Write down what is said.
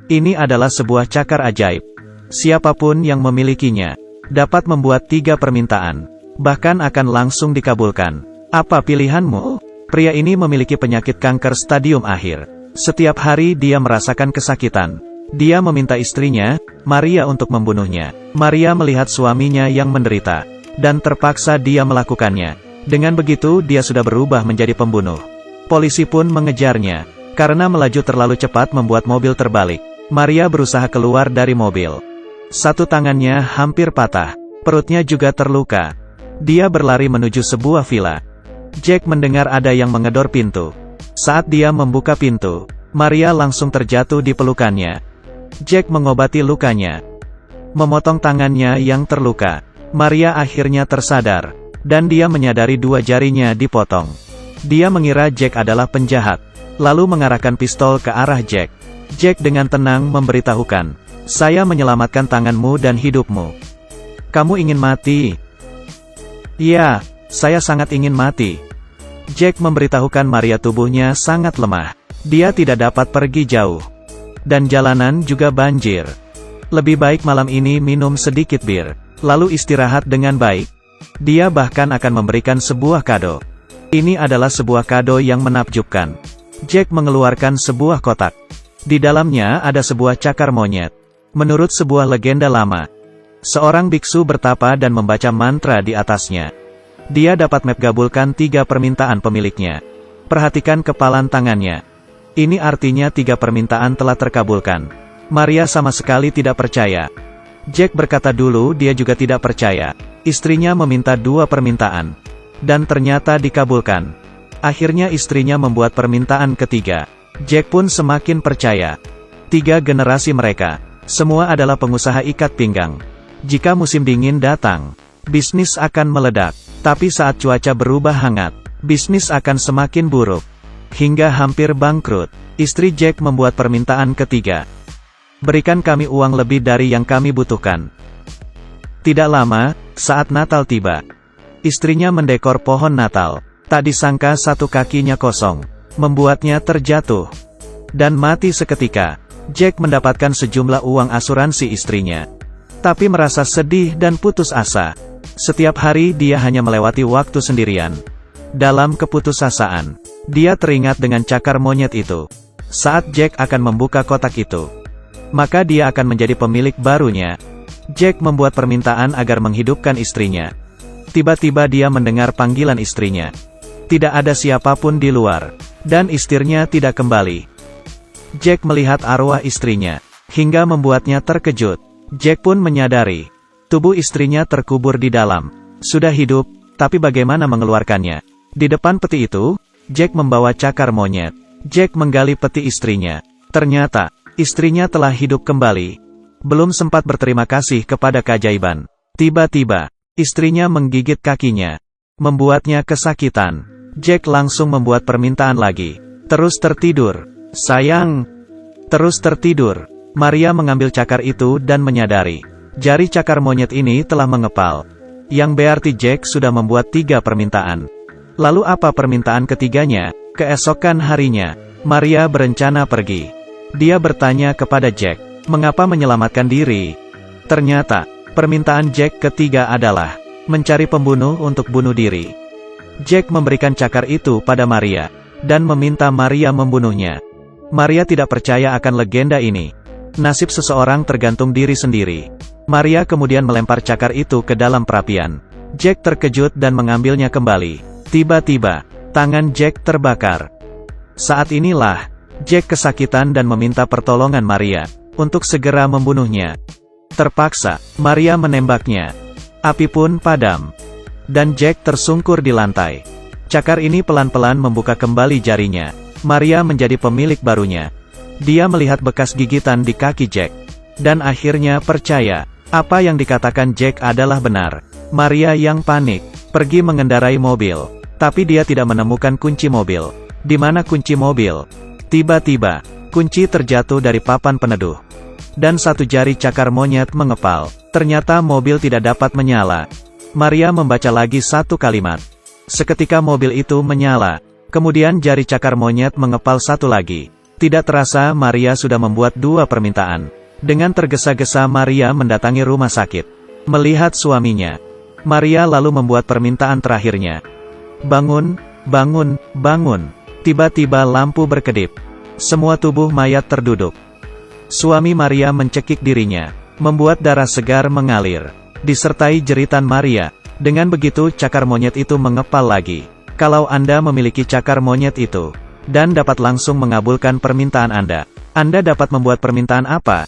Ini adalah sebuah cakar ajaib. Siapapun yang memilikinya dapat membuat 3 permintaan, bahkan akan langsung dikabulkan. Apa pilihanmu? Pria ini memiliki penyakit kanker stadium akhir. Setiap hari dia merasakan kesakitan. Dia meminta istrinya, Maria, untuk membunuhnya. Maria melihat suaminya yang menderita, dan terpaksa dia melakukannya. Dengan begitu dia sudah berubah menjadi pembunuh. Polisi pun mengejarnya. Karena melaju terlalu cepat membuat mobil terbalik. Maria berusaha keluar dari mobil. Satu tangannya hampir patah. Perutnya juga terluka. Dia berlari menuju sebuah villa. Jack mendengar ada yang menggedor pintu. Saat dia membuka pintu, Maria langsung terjatuh di pelukannya. Jack mengobati lukanya, memotong tangannya yang terluka. Maria akhirnya tersadar, dan dia menyadari 2 jarinya dipotong. Dia mengira Jack adalah penjahat, lalu mengarahkan pistol ke arah Jack. Jack dengan tenang memberitahukan, "Saya menyelamatkan tanganmu dan hidupmu. Kamu ingin mati?" "Ya, saya sangat ingin mati." Jack memberitahukan Maria tubuhnya sangat lemah. Dia tidak dapat pergi jauh. Dan jalanan juga banjir. Lebih baik malam ini minum sedikit bir, lalu istirahat dengan baik. Dia bahkan akan memberikan sebuah kado. Ini adalah sebuah kado yang menakjubkan. Jack mengeluarkan sebuah kotak. Di dalamnya ada sebuah cakar monyet. Menurut sebuah legenda lama, seorang biksu bertapa dan membaca mantra di atasnya. Dia dapat mengabulkan 3 permintaan pemiliknya. Perhatikan kepalan tangannya. Ini artinya 3 permintaan telah terkabulkan. Maria sama sekali tidak percaya. Jack berkata dulu dia juga tidak percaya. Istrinya meminta 2 permintaan. Dan ternyata dikabulkan. Akhirnya istrinya membuat permintaan ketiga. Jack pun semakin percaya. 3 generasi mereka, semua adalah pengusaha ikat pinggang. Jika musim dingin datang, bisnis akan meledak. Tapi saat cuaca berubah hangat, bisnis akan semakin buruk. Hingga hampir bangkrut, istri Jack membuat permintaan ketiga. "Berikan kami uang lebih dari yang kami butuhkan." Tidak lama, saat Natal tiba, istrinya mendekor pohon Natal. Tak disangka satu kakinya kosong, membuatnya terjatuh dan mati seketika. Jack mendapatkan sejumlah uang asuransi istrinya, tapi merasa sedih dan putus asa. Setiap hari dia hanya melewati waktu sendirian. Dalam keputusasaan, dia teringat dengan cakar monyet itu. Saat Jack akan membuka kotak itu, maka dia akan menjadi pemilik barunya. Jack membuat permintaan agar menghidupkan istrinya. Tiba-tiba dia mendengar panggilan istrinya. Tidak ada siapapun di luar, dan istrinya tidak kembali. Jack melihat arwah istrinya, hingga membuatnya terkejut. Jack pun menyadari, tubuh istrinya terkubur di dalam. Sudah hidup, tapi bagaimana mengeluarkannya? Di depan peti itu, Jack membawa cakar monyet. Jack menggali peti istrinya. Ternyata, istrinya telah hidup kembali. Belum sempat berterima kasih kepada keajaiban, tiba-tiba, istrinya menggigit kakinya, membuatnya kesakitan. Jack langsung membuat permintaan lagi. "Terus tertidur, sayang. Terus tertidur." Maria mengambil cakar itu dan menyadari, jari cakar monyet ini telah mengepal. Yang berarti Jack sudah membuat 3 permintaan. Lalu apa permintaan ketiganya? Keesokan harinya, Maria berencana pergi. Dia bertanya kepada Jack, mengapa menyelamatkan diri? Ternyata, permintaan Jack ketiga adalah mencari pembunuh untuk bunuh diri. Jack memberikan cakar itu pada Maria, dan meminta Maria membunuhnya. Maria tidak percaya akan legenda ini. Nasib seseorang tergantung diri sendiri. Maria kemudian melempar cakar itu ke dalam perapian. Jack terkejut dan mengambilnya kembali. Tiba-tiba, tangan Jack terbakar. Saat inilah, Jack kesakitan dan meminta pertolongan Maria, untuk segera membunuhnya. Terpaksa, Maria menembaknya. Api pun padam. Dan Jack tersungkur di lantai. Cakar ini pelan-pelan membuka kembali jarinya. Maria menjadi pemilik barunya. Dia melihat bekas gigitan di kaki Jack. Dan akhirnya percaya, apa yang dikatakan Jack adalah benar. Maria yang panik, pergi mengendarai mobil. Tapi dia tidak menemukan kunci mobil. Di mana kunci mobil? Tiba-tiba, kunci terjatuh dari papan peneduh. Dan satu jari cakar monyet mengepal. Ternyata mobil tidak dapat menyala. Maria membaca lagi satu kalimat. Seketika mobil itu menyala. Kemudian jari cakar monyet mengepal satu lagi. Tidak terasa Maria sudah membuat 2 permintaan. Dengan tergesa-gesa Maria mendatangi rumah sakit. Melihat suaminya, Maria lalu membuat permintaan terakhirnya. Bangun, bangun, bangun. Tiba-tiba lampu berkedip. Semua tubuh mayat terduduk. Suami Maria mencekik dirinya, membuat darah segar mengalir. Disertai jeritan Maria. Dengan begitu cakar monyet itu mengepal lagi. Kalau Anda memiliki cakar monyet itu, dan dapat langsung mengabulkan permintaan Anda dapat membuat permintaan apa?